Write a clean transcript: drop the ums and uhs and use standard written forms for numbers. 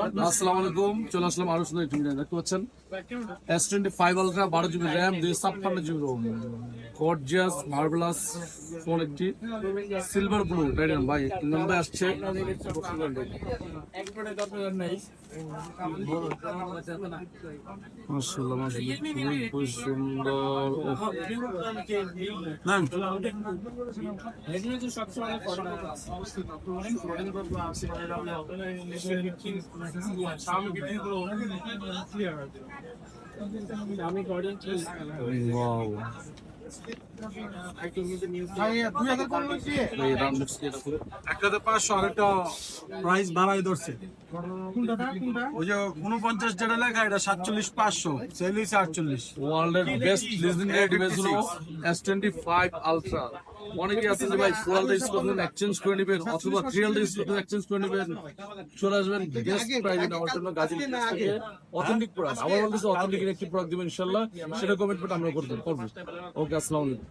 আসসালামু আলাইকুম, চলে আসলাম আরো সুন্দর একটি ভিডিও। দেখতে পাচ্ছেন S25 ultra 12 GB RAM 256 GB ROM, gorgeous marvellous phone, একটি সিলভার ব্লু টাইটান। ভাই নাম্বার আসছে মাশাআল্লাহ, মাশাআল্লাহ, খুব সুন্দর। ওয়াও, একটাতে 500 আরেকটা প্রাইস বাড়াই ধরছে। ওই যে 49 যেটা লেখা এটা 47,500, সেল হইছে 48। ওয়ার্ল্ডের বেস্ট লিজেন্ডারি ডিভাইস হলো S25 আলট্রা। অনেকে আছে যে ভাই 4 আলট্রা ইউজ করবেন, এক্সচেঞ্জ করে নেবেন, অথবা 3 আলট্রা ইউজ করবেন, এক্সচেঞ্জ করে নেবেন, চলে আসবেন বেস্ট প্রাইসে আমার জন্য গাজীপুর থেকে অথেন্টিক প্রোডাক্ট। আমার বলতেছে অথেন্টিক একটি প্রোডাক্ট দিবেন ইনশাআল্লাহ, সেটা কমিটমেন্ট আমরা করব। ওকে, আসসালামু আলাইকুম।